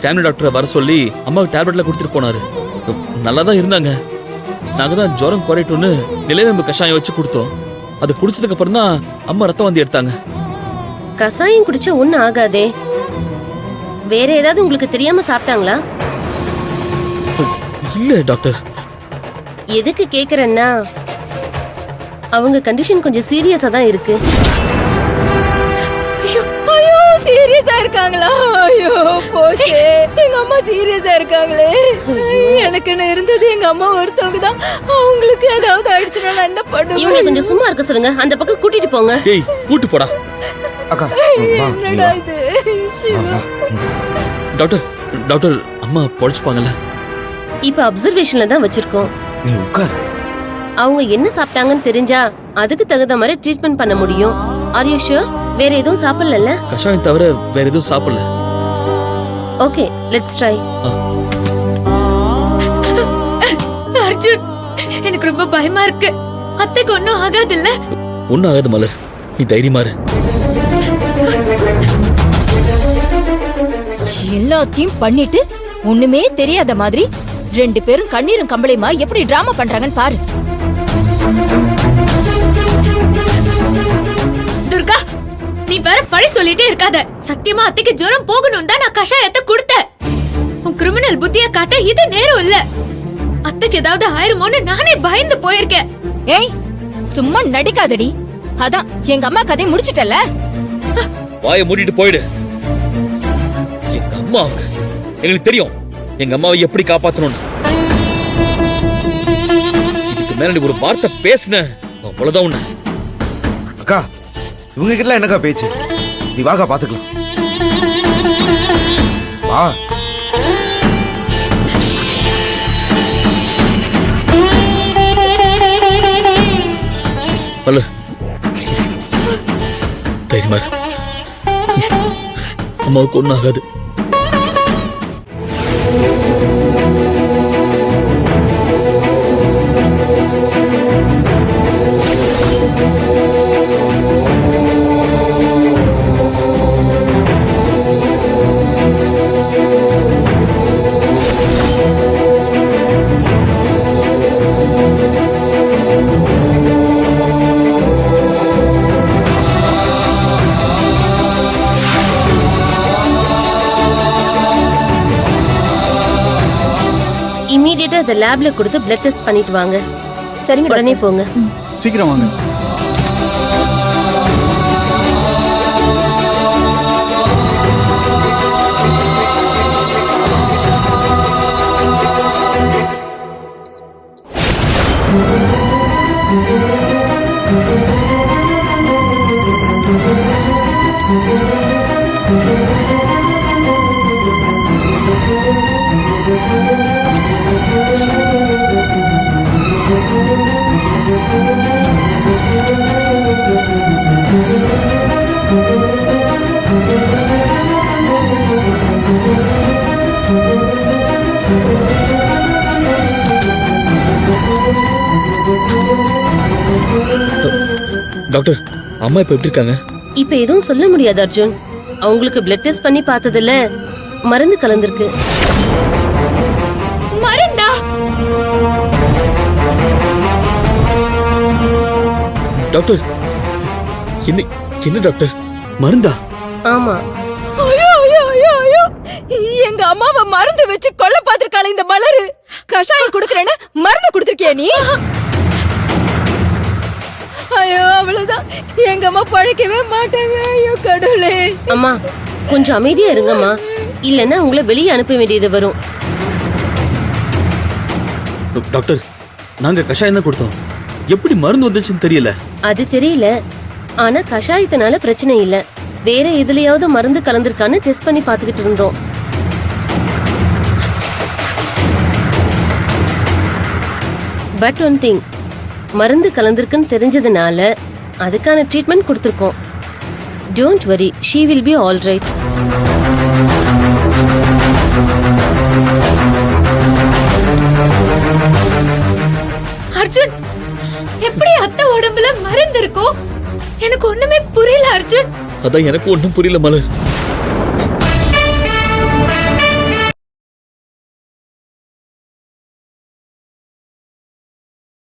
Family டாக்டரை வர சொல்லி அம்மாவுக்கு டேப்லெட்ல கொடுத்துட்டு போனாரு. நல்லா தான் இருந்தாங்க. நாங்க தான் ஜுரம் குறையட்டும்னு நிலவேம்பு கஷாயம் வச்சு கொடுத்தோம். அது குடிச்சதுக்கு அப்புறம் தான் அம்மா ரத்தம் வந்து எடுத்தாங்க. கசாயம் குடிச்சா ஒண்ணும் ஆகாதே. வேற ஏதாவது உங்களுக்கு தெரியாம சாப்பிட்டாங்களா? இல்ல டாக்டர். எதுக்கு கேக்குறேன்னா அவங்க கண்டிஷன் கொஞ்சம் சீரியஸா தான் இருக்கு. ஐயோ சீரியஸா இருக்காங்களா? ஐயோ போச்சே, எங்க அம்மா சீரியஸா இருக்காங்களே. எனக்குன்னு இருந்தது எங்க அம்மா ஒருத்தவங்க தான். அவங்களுக்கு ஏதாவது ஆயிடுச்சுன்னா நான் என்ன பண்ணுவேன்? இவங்களை கொஞ்சம் சும்மா இருக்க சொல்லுங்க. அந்த பக்கம் கூட்டிட்டு போங்க. ஏய் கூட்டு போடா. அக்கா என்னடா இது? டாக்டர் டாக்டர் அம்மா பொழைச்சுப்பாங்கல்ல? இப்ப அப்சர்வேஷன்ல தான் வச்சிருக்கோம். நீ உட்கார். அவங்க என்ன சாப்பிட்டாங்கன்னு தெரிஞ்சா அதுக்கு தகுந்த மாதிரி ட்ரீட்மெண்ட் பண்ண முடியும். Are you sure? வேற எதுவும் சாப்பிடல? கஷாயம் தவிர வேற எதுவும் சாப்பிடல. Okay let's try. அர்ஜுன், எனக்கு ரொம்ப பயமா இருக்கு. அத்தைக்கு ஒன்னும் ஆகாது இல்ல? ஒன்னும் ஆகாது மலர், நீ தைரியமா இரு. எல்லாத்தையும் பண்ணிட்டு ஒண்ணுமே தெரியாத மாதிரி ரெண்டு பேரும் கண்ணீரும் கம்பளையுமா எப்படி டிராமா பண்றாங்கன்னு பாரு. துர்கா, நீ வேற பழி சொல்லிட்டே இருக்காத. சத்தியமா அத்தைக்கு ஜுரம் போகணும் தான் நான் கஷாயத்தை கொடுத்தேன். உன் கிரிமினல் புத்திய காட்ட இது நேரம் இல்ல. அத்தைக்கு ஏதாவது ஆயிருமோன்னு நானே பயந்து போயிருக்கேன். ஏய் சும்மா நடிக்காதடி. அதான் எங்க அம்மா கதை முடிச்சிட்டல. வாயை மூடிட்டு போயிடு. எங்க அம்மா அவங்க எங்களுக்கு தெரியும். எங்க அம்மாவை எப்படி காப்பாத்தணும்னு. இதுக்கு மேல நீ ஒரு வார்த்தை பேசுன அவ்வளவுதான் உன்ன. அக்கா இவங்க கிட்ட என்னக்கா பேச்சு? நீ வாக்கா பாத்துக்கலாம். வா. மலர் தைரியமா இரு. அம்மாவுக்கு ஒன்னும் ஆகாது. இமீடியட்டா அந்த லேப்ல கொடுத்து பிளட் டெஸ்ட் பண்ணிட்டு வாங்க. சரிங்க உடனே போங்க. சீக்கிரம் வாங்க. டாக்டர் அம்மா இப்ப எப்படி இருக்காங்க? இப்ப எதுவும் சொல்ல முடியாது அர்ஜுன். அவங்களுக்கு பிளட் டெஸ்ட் பண்ணி பார்த்ததுல மருந்து கலந்திருக்கு. மருந்தா? டாக்டர் என்ன என்ன டாக்டர் மருந்தா? ஆமா. ஐயோ ஐயோ ஐயோ ஐயோ, எங்க அம்மாவை மருந்து வச்சு கொல்ல பாத்திருக்காளே இந்த மலரு. கஷாயம் குடுக்கறேன்னு மருந்து குடுத்திருக்கியா நீ? ஐயோ அவ்வளவுதான், எங்க அம்மா பழைக்கவே மாட்டாங்க. ஐயோ கடவுளே. அம்மா கொஞ்சம் அமைதியா இருங்கம்மா, இல்லன்னா உங்களை வெளியே அனுப்ப வேண்டியது வரும். டாக்டர் நாங்க கஷாயம் தான் கொடுத்தோம். எப்படி மருந்து வந்துச்சுன்னு தெரியல. அது தெரியல, ஆனா கஷாயத்தினால பிரச்சனை இல்ல. வேற எதுலயாவது மருந்து கலந்திருக்கான்னு டெஸ்ட் பண்ணி பார்த்துக்கிட்டு இருந்தோம். பட் ஒன் திங், மருந்து கலந்திருக்குன்னு தெரிஞ்சதுனால அதுக்கான ட்ரீட்மெண்ட் கொடுத்துருக்கோம். Don't worry, she will be all right. Arjun, எப்படி அத்தை உடம்புல மருந்து இருக்கும்? எனக்கு ஒண்ணுமே புரியல அர்ஜுன். அதான் எனக்கு ஒண்ணும் புரியல மலர்.